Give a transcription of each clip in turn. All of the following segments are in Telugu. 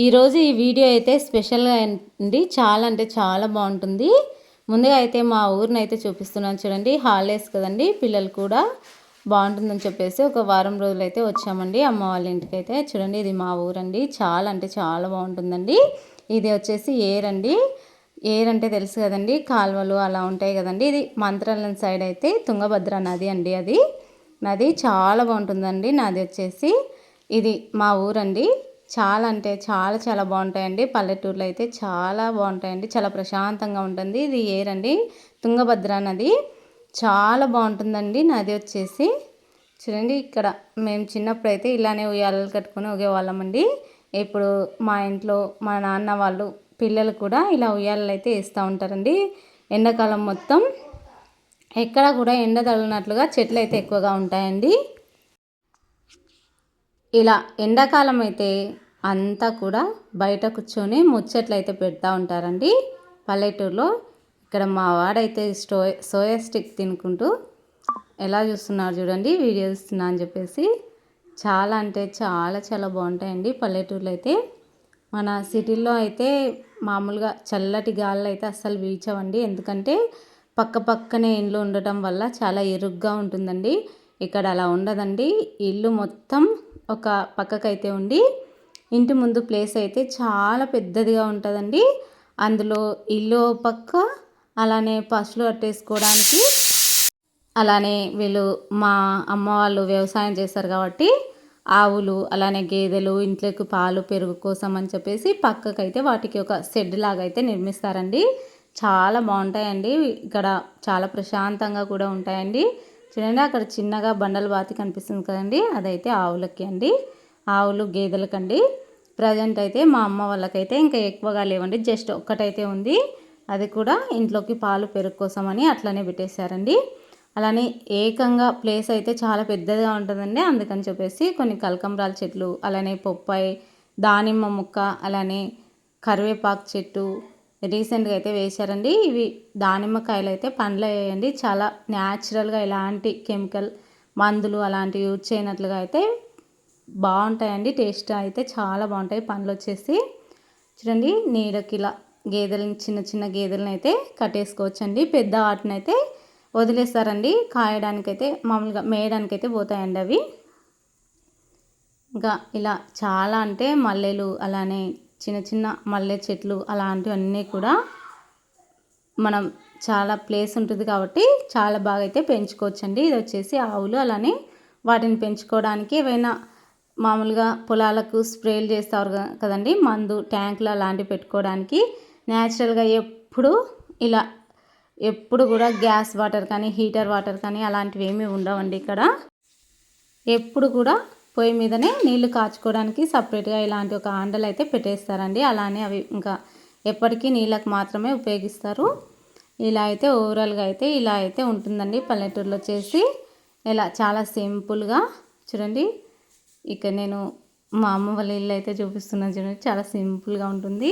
ఈరోజు ఈ వీడియో అయితే స్పెషల్గా అండి. చాలా అంటే చాలా బాగుంటుంది. ముందుగా అయితే మా ఊరిని అయితే చూపిస్తున్నాను చూడండి. హాలిడేస్ కదండి, పిల్లలు కూడా బాగుంటుందని చెప్పేసి ఒక వారం రోజులు అయితే వచ్చామండి అమ్మ వాళ్ళ ఇంటికి అయితే. చూడండి, ఇది మా ఊరండి. చాలా అంటే చాలా బాగుంటుందండి. ఇది వచ్చేసి ఏరండి. ఏర్ అంటే తెలుసు కదండి, కాలువలు అలా ఉంటాయి కదండి. ఇది మంత్రాలయం సైడ్ అయితే తుంగభద్ర నది అండి. అది నది చాలా బాగుంటుందండి. నది వచ్చేసి ఇది మా ఊరండి. చాలా అంటే చాలా చాలా బాగుంటాయండి. పల్లెటూరులో అయితే చాలా బాగుంటాయండి. చాలా ప్రశాంతంగా ఉంటుంది. ఇది ఏరండి, తుంగభద్ర నది. చాలా బాగుంటుందండి నది వచ్చేసి. చూడండి, ఇక్కడ మేము చిన్నప్పుడు అయితే ఇలానే ఉయ్యాలలు కట్టుకొని ఊగేవాళ్ళమండి. ఇప్పుడు మా ఇంట్లో మా నాన్న వాళ్ళు పిల్లలు కూడా ఇలా ఉయ్యాలలు అయితే వేస్తూ ఉంటారండి. ఎండాకాలం మొత్తం ఎక్కడ కూడా ఎండ తగిలినట్లుగా చెట్లు అయితే ఎక్కువగా ఉంటాయండి. ఇలా ఎండాకాలం అయితే అంతా కూడా బయట కూర్చొని ముచ్చట్లు అయితే పెడతా ఉంటారండి పల్లెటూరులో. ఇక్కడ మా వాడైతే సోయా స్టిక్ తినుకుంటూ ఎలా చూస్తున్నారు చూడండి, వీడియో చూస్తున్నా అని చెప్పేసి. చాలా అంటే చాలా చాలా బాగుంటాయండి పల్లెటూరులో అయితే. మన సిటీల్లో అయితే మామూలుగా చల్లటి గాలులు అయితే అస్సలు వీచవండి. ఎందుకంటే పక్క పక్కనే ఇండ్లు ఉండటం వల్ల చాలా ఇరుగ్గా ఉంటుందండి. ఇక్కడ అలా ఉండదండి. ఇల్లు మొత్తం ఒక పక్కకైతే ఉండి ఇంటి ముందు ప్లేస్ అయితే చాలా పెద్దదిగా ఉంటుందండి. అందులో ఇల్లు పక్క, అలానే పశువులు కట్టేసుకోవడానికి, అలానే వీళ్ళు మా అమ్మ వాళ్ళు వ్యవసాయం చేస్తారు కాబట్టి ఆవులు అలానే గేదెలు ఇంట్లోకి పాలు పెరుగు కోసం అని చెప్పేసి పక్కకైతే వాటికి ఒక షెడ్ లాగా అయితే నిర్మిస్తారండి. చాలా బాగుంటాయండి. ఇక్కడ చాలా ప్రశాంతంగా కూడా ఉంటాయండి. చూడండి, అక్కడ చిన్నగా బండల బాతి కనిపిస్తుంది కదండి, అదైతే ఆవులకి అండి, ఆవులు గేదెలకండి. ప్రజెంట్ అయితే మా అమ్మ వాళ్ళకైతే ఇంకా ఎక్కువగా లేవండి, జస్ట్ ఒక్కటైతే ఉంది. అది కూడా ఇంట్లోకి పాలు పెరుగు కోసం అని అట్లనే పెట్టేశారండి. అలానే ఏకంగా ప్లేస్ అయితే చాలా పెద్దదిగా ఉంటుందండి. అందుకని చెప్పేసి కొన్ని కలకంబరాల చెట్లు, అలానే పొప్పాయి, దానిమ్మ ముక్క, అలానే కరివేపాకు చెట్టు రీసెంట్గా అయితే వేశారండి. ఇవి దానిమ్మకాయలు అయితే పండ్లు అయ్యాయండి. చాలా న్యాచురల్గా ఎలాంటి కెమికల్ మందులు అలాంటివి యూజ్ చేయనట్లుగా అయితే బాగుంటాయండి. టేస్ట్ అయితే చాలా బాగుంటాయి పండ్లు వచ్చేసి. చూడండి, నీడకి ఇలా గేదెలను, చిన్న చిన్న గేదెలను అయితే కట్టేసుకోవచ్చండి. పెద్ద వాటిని అయితే వదిలేస్తారండి. కాయడానికైతే మామూలుగా మేయడానికైతే పోతాయండి అవి. ఇంకా ఇలా చాలా అంటే మల్లెలు, అలానే చిన్న చిన్న మల్లె చెట్లు అలాంటివన్నీ కూడా మనం చాలా ప్లేస్ ఉంటుంది కాబట్టి చాలా బాగా అయితే పెంచుకోవచ్చండి. ఇది వచ్చేసి ఆవులు. అలానే వాటిని పెంచుకోవడానికి ఏవైనా మామూలుగా పొలాలకు స్ప్రేలు చేస్తారు కదండి, మందు ట్యాంకులు అలాంటివి పెట్టుకోవడానికి న్యాచురల్గా ఎప్పుడు కూడా గ్యాస్ వాటర్ కానీ హీటర్ వాటర్ కానీ అలాంటివి ఏమీ ఉండవండి ఇక్కడ. ఎప్పుడు కూడా పొయ్యి మీదనే నీళ్లు కాచుకోవడానికి సపరేట్గా ఇలాంటి ఒక ఆండలు అయితే పెట్టేస్తారండి. అలానే అవి ఇంకా ఎప్పటికీ నీళ్ళకు మాత్రమే ఉపయోగిస్తారు. ఇలా అయితే ఓవరాల్గా అయితే ఇలా అయితే ఉంటుందండి పల్లెటూరులో వచ్చేసి. ఇలా చాలా సింపుల్గా చూడండి. ఇక నేను మా అమ్మ వాళ్ళ ఇల్లు అయితే చూపిస్తున్నాను చూడండి. చాలా సింపుల్గా ఉంటుంది.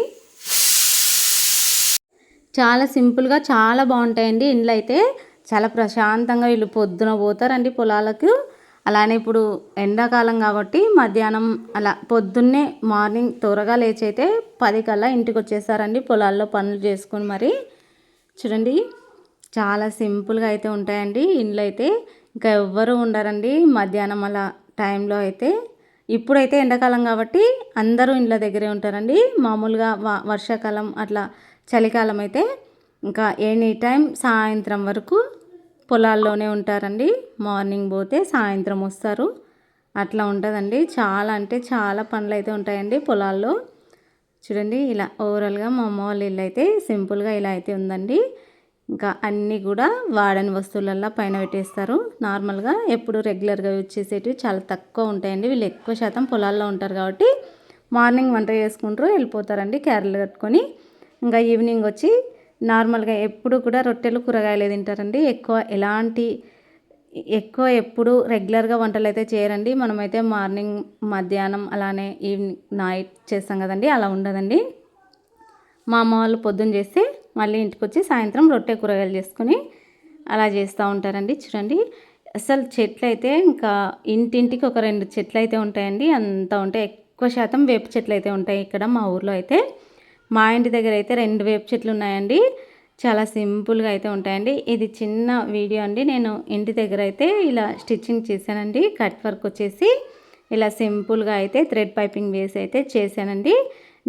చాలా సింపుల్గా చాలా బాగుంటాయండి ఇండ్లు అయితే. చాలా ప్రశాంతంగా వీళ్ళు పొద్దున పోతారండి పొలాలకు. అలానే ఇప్పుడు ఎండాకాలం కాబట్టి మధ్యాహ్నం అలా పొద్దున్నే మార్నింగ్ త్వరగా లేచి అయితే 10 కల్లా ఇంటికి వచ్చేస్తారండి, పొలాల్లో పనులు చేసుకొని. మరి చూడండి, చాలా సింపుల్గా అయితే ఉంటాయండి ఇండ్లు అయితే. ఇంకా ఎవ్వరూ ఉండరండి మధ్యాహ్నం అలా టైంలో అయితే. ఇప్పుడైతే ఎండాకాలం కాబట్టి అందరూ ఇండ్ల దగ్గరే ఉంటారండి. మామూలుగా వర్షాకాలం అట్లా చలికాలం అయితే ఇంకా ఎనీ టైం సాయంత్రం వరకు పొలాల్లోనే ఉంటారండి. మార్నింగ్ పోతే సాయంత్రం వస్తారు, అట్లా ఉంటుందండి. చాలా అంటే చాలా పనులు అయితే ఉంటాయండి పొలాల్లో. చూడండి, ఇలా ఓవరాల్గా మా అమ్మ వాళ్ళ ఇల్లు అయితే సింపుల్గా ఇలా అయితే ఉందండి. ఇంకా అన్నీ కూడా వాడని వస్తువులల్లో పైన పెట్టేస్తారు. నార్మల్గా ఎప్పుడు రెగ్యులర్గా యూజ్ చేసేటివి చాలా తక్కువ ఉంటాయండి. వీళ్ళు ఎక్కువ శాతం పొలాల్లో ఉంటారు కాబట్టి మార్నింగ్ వంట చేసుకుంటారు, వెళ్ళిపోతారండి క్యారీలు కట్టుకొని. ఇంకా ఈవినింగ్ వచ్చి నార్మల్గా ఎప్పుడు కూడా రొట్టెలు కూరగాయలు తింటారండి. ఎప్పుడు రెగ్యులర్గా వంటలు అయితే చేయరండి. మనమైతే మార్నింగ్, మధ్యాహ్నం, అలానే ఈవినింగ్, నైట్ చేస్తాం కదండి, అలా ఉండదండి. మా అమ్మ వాళ్ళు పొద్దున్న చేస్తే మళ్ళీ ఇంటికి వచ్చి సాయంత్రం రొట్టె కూరగాయలు చేసుకొని అలా చేస్తూ ఉంటారండి. చూడండి, అసలు చెట్లు అయితే ఇంకా ఇంటింటికి ఒక 2 చెట్లు అయితే ఉంటాయండి. అంత ఉంటాయి. ఎక్కువ శాతం వేప చెట్లు అయితే ఉంటాయి ఇక్కడ మా ఊర్లో అయితే. మా ఇంటి దగ్గర అయితే 2 వేప చెట్లు ఉన్నాయండి. చాలా సింపుల్గా అయితే ఉంటాయండి. ఇది చిన్న వీడియో అండి. నేను ఇంటి దగ్గర అయితే ఇలా స్టిచ్చింగ్ చేశానండి. కట్ వర్క్ వచ్చేసి ఇలా సింపుల్గా అయితే థ్రెడ్ పైపింగ్ వేసి అయితే చేశానండి.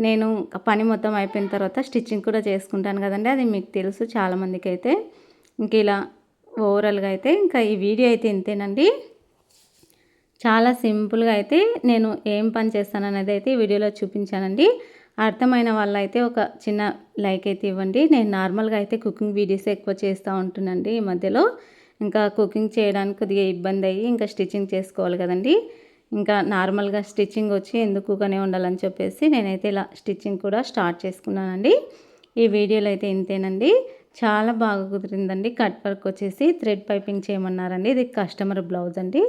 నేను పని మొత్తం అయిపోయిన తర్వాత స్టిచ్చింగ్ కూడా చేసుకుంటాను కదండి, అది మీకు తెలుసు చాలామందికి అయితే. ఇంక ఇలా ఓవరాల్గా అయితే ఇంకా ఈ వీడియో అయితే ఇంతేనండి. చాలా సింపుల్గా అయితే నేను ఏం పని చేస్తాననేది అయితే ఈ వీడియోలో చూపించానండి. అర్థమైన వాళ్ళైతే ఒక చిన్న లైక్ అయితే ఇవ్వండి. నేను నార్మల్గా అయితే కుకింగ్ వీడియోస్ ఎక్కువ చేస్తూ ఉంటున్నానండి ఈ మధ్యలో. ఇంకా కుకింగ్ చేయడానికి కొద్దిగా ఇబ్బంది అయ్యి ఇంకా స్టిచ్చింగ్ చేసుకోవాలి కదండి. ఇంకా నార్మల్గా స్టిచ్చింగ్ వచ్చి ఎందుకుగానే ఉండాలని చెప్పేసి నేనైతే ఇలా స్టిచ్చింగ్ కూడా స్టార్ట్ చేసుకున్నానండి. ఈ వీడియోలో అయితే ఇంతేనండి. చాలా బాగా కుదిరిందండి. కట్ వర్క్ వచ్చేసి థ్రెడ్ పైపింగ్ చేయమన్నారండి. ఇది కస్టమర్ బ్లౌజ్ అండి.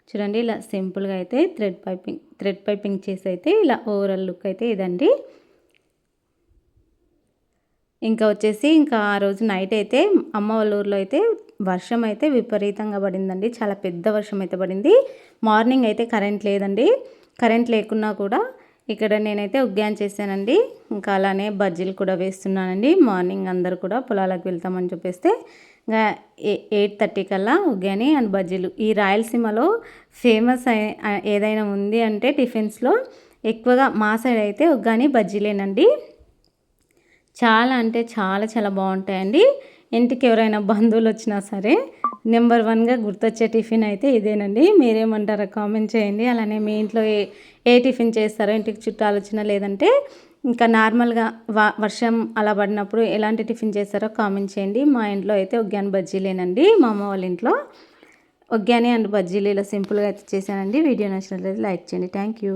చూడండి ఇలా సింపుల్గా అయితే థ్రెడ్ పైపింగ్ చేసి అయితే ఇలా ఓవరాల్ లుక్ అయితే ఇదండి. ఇంకా వచ్చేసి ఇంకా ఆ రోజు నైట్ అయితే అమ్మ వాళ్ళ ఊర్లో అయితే వర్షం అయితే విపరీతంగా పడిందండి. చాలా పెద్ద వర్షం అయితే పడింది. మార్నింగ్ అయితే కరెంట్ లేదండి. కరెంట్ లేకున్నా కూడా ఇక్కడ నేనైతే ఉగ్గాని చేశానండి. ఇంకా అలానే బజ్జీలు కూడా వేస్తున్నానండి. మార్నింగ్ అందరు కూడా పొలాలకు వెళ్తామని చెప్పేస్తే ఇంకా 8:30 కల్లా ఉగ్గాని అండ్ బజ్జీలు. ఈ రాయలసీమలో ఫేమస్ ఏదైనా ఉంది అంటే టిఫిన్స్లో ఎక్కువగా మా సైడ్ అయితే ఉగ్గాని బజ్జీలేనండి. చాలా అంటే చాలా చాలా బాగుంటాయండి. ఇంటికి ఎవరైనా బంధువులు వచ్చినా సరే నెంబర్ 1గా గుర్తొచ్చే టిఫిన్ అయితే ఇదేనండి. మీరేమంటారో కామెంట్ చేయండి. అలానే మీ ఇంట్లో ఏ టిఫిన్ చేస్తారో, ఇంటికి చుట్టాలు వచ్చినా లేదంటే ఇంకా నార్మల్గా వర్షం అలా పడినప్పుడు ఎలాంటి టిఫిన్ చేస్తారో కామెంట్ చేయండి. మా ఇంట్లో అయితే ఉగ్గాని బజ్జీలేనండి. మా అమ్మ వాళ్ళ ఇంట్లో ఉగ్గాని అండ్ బజ్జీలు ఇలా సింపుల్గా అయితే చేశానండి. వీడియో నచ్చినట్లయితే లైక్ చేయండి. Thank you.